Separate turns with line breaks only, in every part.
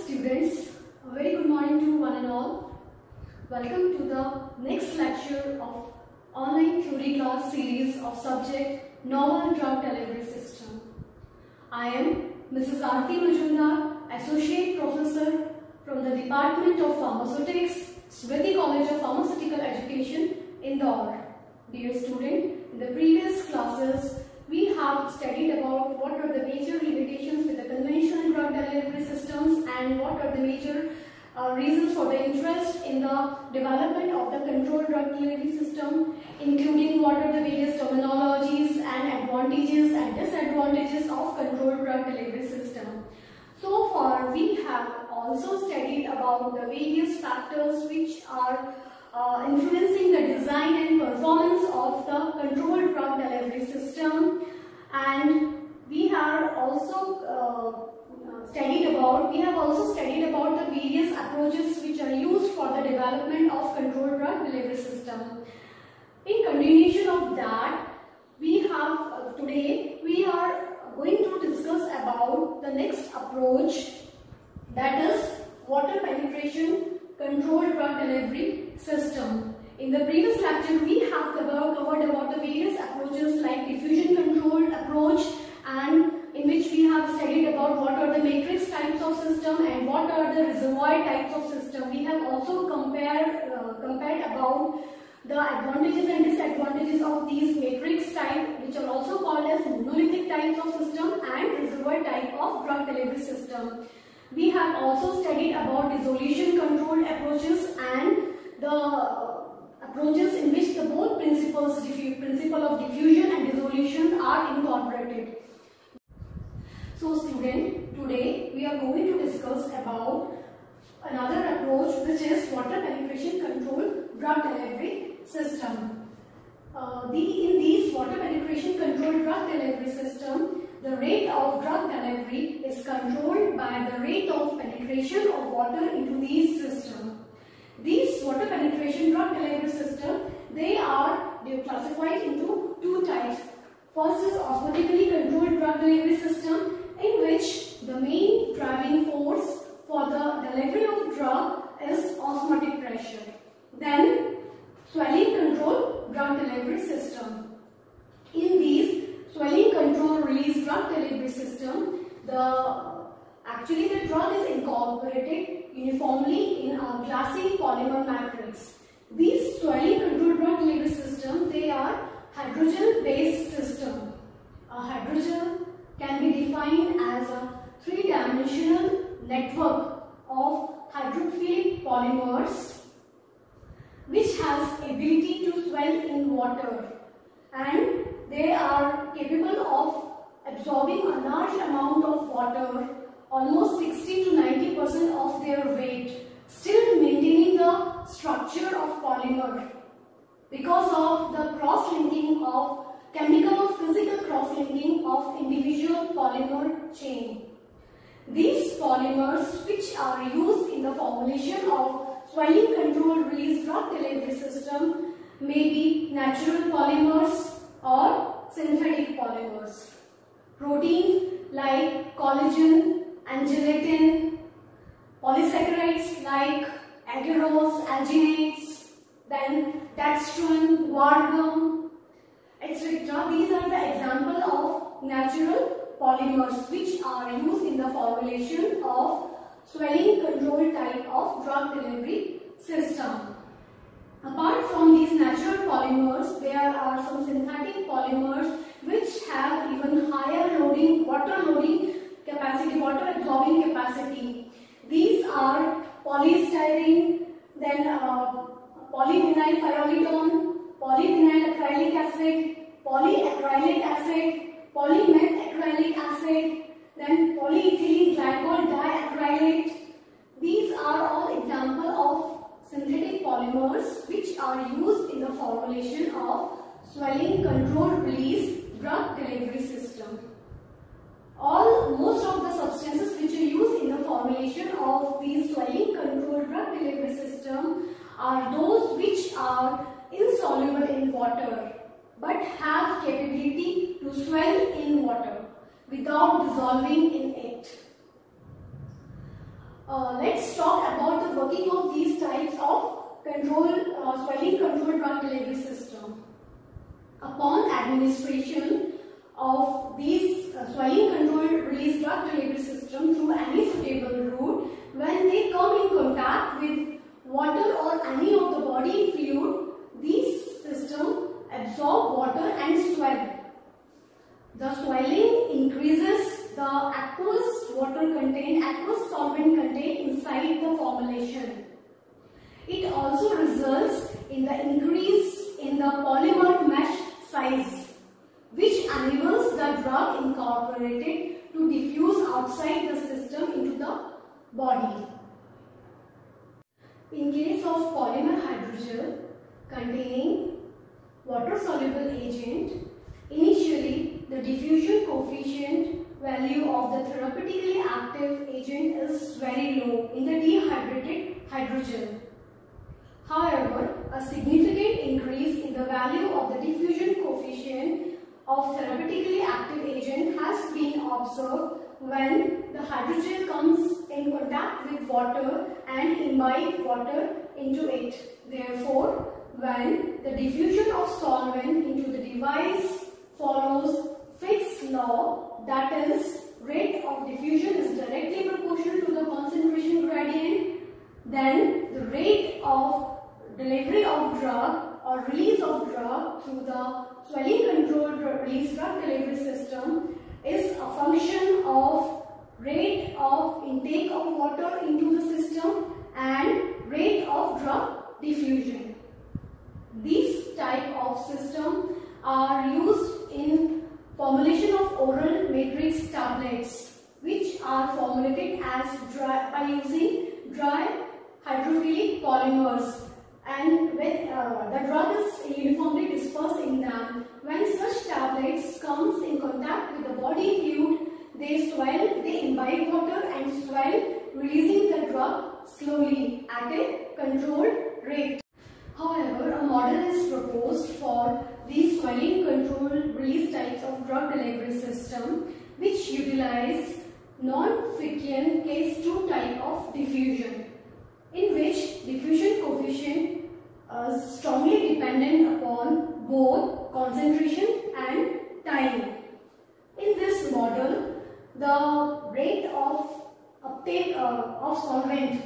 students, a very good morning to one and all. Welcome to the next lecture of online theory class series of subject Novel Drug Delivery System. I am Mrs. Aarti Majumdar, Associate Professor from the Department of Pharmaceutics, Smriti College of Pharmaceutical Education, Indore. Dear student, in the previous classes, we have studied about what are the major limitations with the conventional drug delivery systems and what are the major reasons for the interest in the development of the controlled drug delivery system, including what are the various terminologies and advantages and disadvantages of controlled drug delivery system. So far, we have also studied about the various factors which are influencing the design and performance of the controlled drug delivery system, and we have also studied about the various approaches which are used for the development of controlled drug delivery system. In continuation of that, today we are going to discuss about the next approach, that is water penetration controlled drug delivery system. In the previous lecture, we have covered about the various approaches like diffusion controlled approach, and in which we have studied about what are the matrix types of system and what are the reservoir types of system. We have also compared about the advantages and disadvantages of these matrix type, which are also called as monolithic types of system and reservoir type of drug delivery system. We have also studied about dissolution controlled approaches and the approaches in which the both principle of diffusion and dissolution are incorporated. So student, today we are going to discuss about another approach, which is water penetration controlled drug delivery system. In these water penetration controlled drug delivery system, the rate of drug delivery is controlled by the rate of penetration of water into these systems. These water penetration drug delivery system, they are classified into two types. First is osmotically controlled drug delivery system, in which the main driving force for the delivery of drug is osmotic pressure. Then swelling controlled drug delivery system. In these swelling control release drug delivery system, actually the drug is incorporated uniformly in a glassy polymer matrix. These swelling control drug delivery system, they are hydrogel based system. A hydrogel can be defined as a three-dimensional network of hydrophilic polymers which has ability to swell in water, and they are capable of absorbing a large amount of water, almost 60 to 90% of their weight, still maintaining the structure of polymer because of the cross-linking of chemical or physical cross-linking of individual polymer chain. These polymers, which are used in the formulation of swelling control release drug delivery system, may be natural polymers or synthetic polymers. Proteins like collagen and gelatin, polysaccharides like agarose, alginates, then dextrin, guar gum, etc. These are the example of natural polymers which are used in the formulation of swelling control type of drug delivery system. Apart from these natural polymers, there are some synthetic polymers which have even higher water absorbing capacity. These are polystyrene, then polyvinyl pyrrolidone, polyvinyl acrylic acid, polyacrylic acid, polymethacrylic acid, then polyethylene glycol diacrylate. These are all examples of synthetic polymers which are used in the formulation of swelling control release drug delivery system. Most of the substances which are used in the formulation of these swelling control drug delivery system are those which are insoluble in water but have capability to swell in water without dissolving in it. Let's talk about the working of these types of swelling control drug delivery system. Upon administration of these swelling control release drug delivery system through any suitable route, when they come in contact with water or any of the body fluid, these systems absorb water and swell. The swelling increases the aqueous solvent contained inside the formulation. It also results in the increase in the polymer mesh size, which enables the drug incorporated to diffuse outside the system into the body. In case of polymer hydrogel containing water-soluble agent, initially the diffusion coefficient value of the therapeutically active agent is very low in the dehydrated hydrogel. However, a significant increase in the value of the diffusion coefficient of therapeutically active agent has been observed when the hydrogel comes in contact with water and imbibe water into it. Therefore, when the diffusion of solvent into the device follows Fick's law, that is, rate of diffusion is directly proportional to the concentration gradient, then the rate of delivery of drug or release of drug through the swelling controlled release drug delivery system is a function of rate of intake of water into the system and rate of drug diffusion. These type of systems are used in formulation of oral matrix tablets, which are formulated as by using dry hydrophilic polymers, and when the drug is uniformly dispersed in them. When such tablets comes in contact with the body fluid, they swell, they imbibe water and swell, releasing the drug slowly at a controlled rate. However, a model is proposed for these swelling control release types of drug delivery system, which utilize non-Fickian case 2 type of diffusion, in which diffusion coefficient is strongly dependent upon both concentration and time. In this model, the rate of uptake of solvent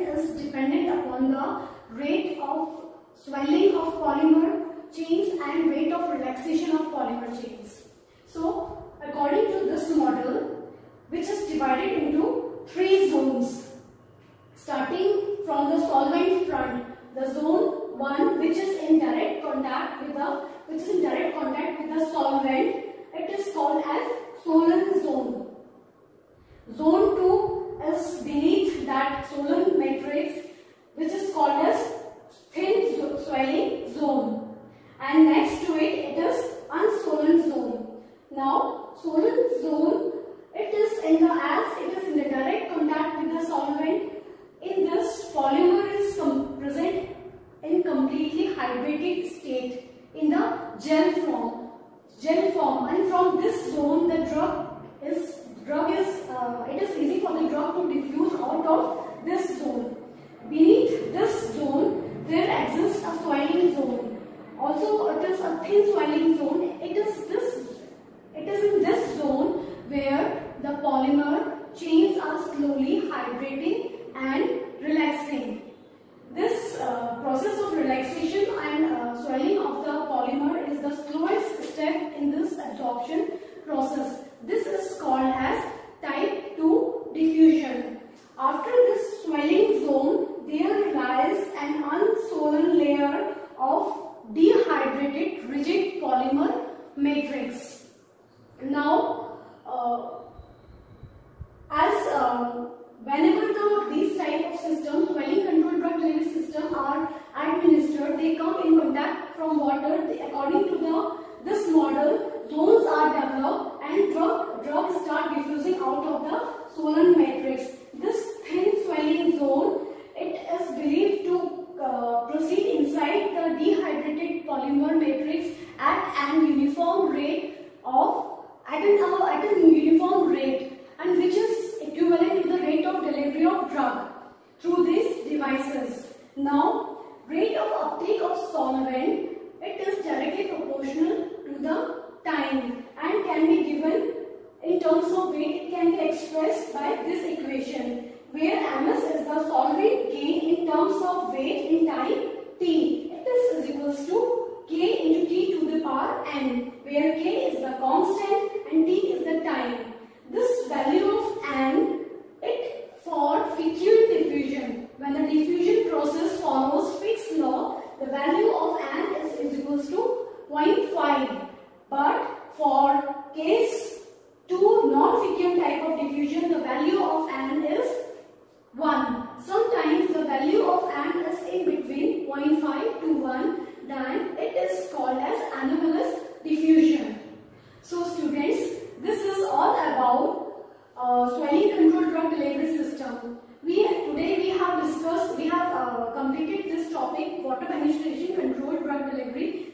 is dependent upon the rate of swelling of polymer chains and rate of relaxation of polymer chains. So, according to this model, which is divided into 3 zones, starting from the solvent front, the zone 1, which is in direct contact with the solvent, it is called as Solon zone. Zone 2 is beneath that Solon matrix, which is called as thin swelling zone, and next to it is unsolon zone. Now, Solon zone, it is in the direct contact with the solvent. In this, polymer is present in completely hydrated state in the gel form, and from this zone the it is easy for the drug to diffuse out of this zone. Beneath this zone there exists a swelling zone. Also, it is a thin swelling zone. It is in this zone where the polymer chains are slowly hydrating and relaxing. This process of relaxation and swelling of the polymer is the slowest step in this absorption process. This is called as type 2 diffusion. After this swelling zone, there lies an unsolon layer of dehydrated rigid polymer matrix. Now, whenever these type of systems, swelling control drug delivery system, are administered, they come in contact from water. According to this model, zones are developed and drugs start diffusing out of the Solon matrix. This thin swelling zone, it is believed to proceed inside the dehydrated polymer matrix at an uniform rate, and which is equivalent to the rate weight, it can be expressed by this equation, where ms is the solvent gain in terms of weight in time t. It is equals to k into t to the power n, where k is the constant and t is the time. This value of n, it for fluid diffusion, when the diffusion process follows fixed law, the value of n is equals to 0.5. But for case 2 non-vacuum type of diffusion, the value of n is 1. Sometimes the value of n is in between 0.5 to 1, then it is called as anomalous diffusion. So students, this is all about swelling control drug delivery system. Today we have completed this topic, water penetration control drug delivery.